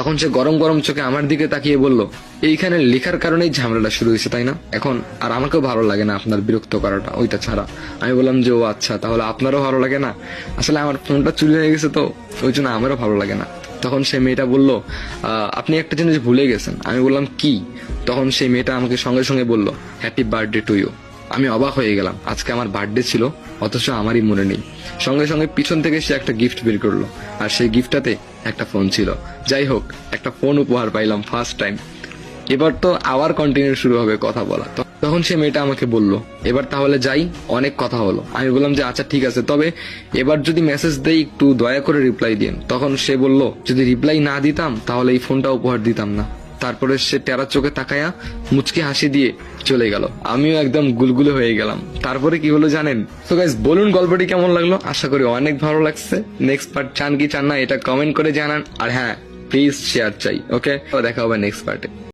তখন সে গরম গরম চোখে আমার দিকে তাকিয়ে বলল, এইখানে লেখার কারণেই ঝামেলাটা শুরু হয়েছে তাই না? এখন আর আমাকেও ভালো লাগে না আপনার বিরক্ত করাটা, ওইটা ছাড়া। আমি বললাম যে ও আচ্ছা, তাহলে আপনারও ভালো লাগে না? আসলে আমার ফোনটা চুরি হয়ে গেছে তো, ওই জন্য আমারও ভালো লাগে না। তখন সেই মেয়েটা বলল, আপনি একটা জিনিস ভুলে গেছেন। আমি বললাম কি? তখন সেই মেয়েটা আমাকে সঙ্গে সঙ্গে বলল, হ্যাপি বার্থডে টু ইউ। আমি অবাক হয়ে গেলাম, আজকে আমার বার্থডে ছিল অথচ আমারই মনে নেই। সঙ্গে সঙ্গে পিছন থেকে সে একটা গিফট বের করলো, আর সেই গিফটটাতে একটা ফোন ছিল। যাই হোক, একটা ফোন উপহার পাইলাম ফার্স্ট টাইম। এবার তো আবার কন্টিনিউ শুরু হবে কথা বলা। তখন সে মেয়েটা আমাকে বলল, এবার তাহলে যাই, অনেক কথা হলো। আমি বললাম যে আচ্ছা ঠিক আছে, তবে এবার যদি মেসেজ দেই একটু দয়া করে রিপ্লাই দিন। তখন সে বলল, যদি রিপ্লাই না দিতাম তাহলে এই ফোনটা উপহার দিতাম না। তারপরে সে টেরা চোখে তাকায়া মুচকি হাসি দিয়ে চলে গেল। আমিও একদম গুলগুলে হয়ে গেলাম। তারপরে কি হলো জানেন? তো গাইস, বলুন গল্পটি কেমন লাগলো? আশা করি অনেক ভালো লাগছে। নেক্সট পার্ট চান কি চান না এটা কমেন্ট করে জানান। আর হ্যাঁ, প্লিজ শেয়ার চাই। ওকে, দেখা হবে নেক্সট পার্টে।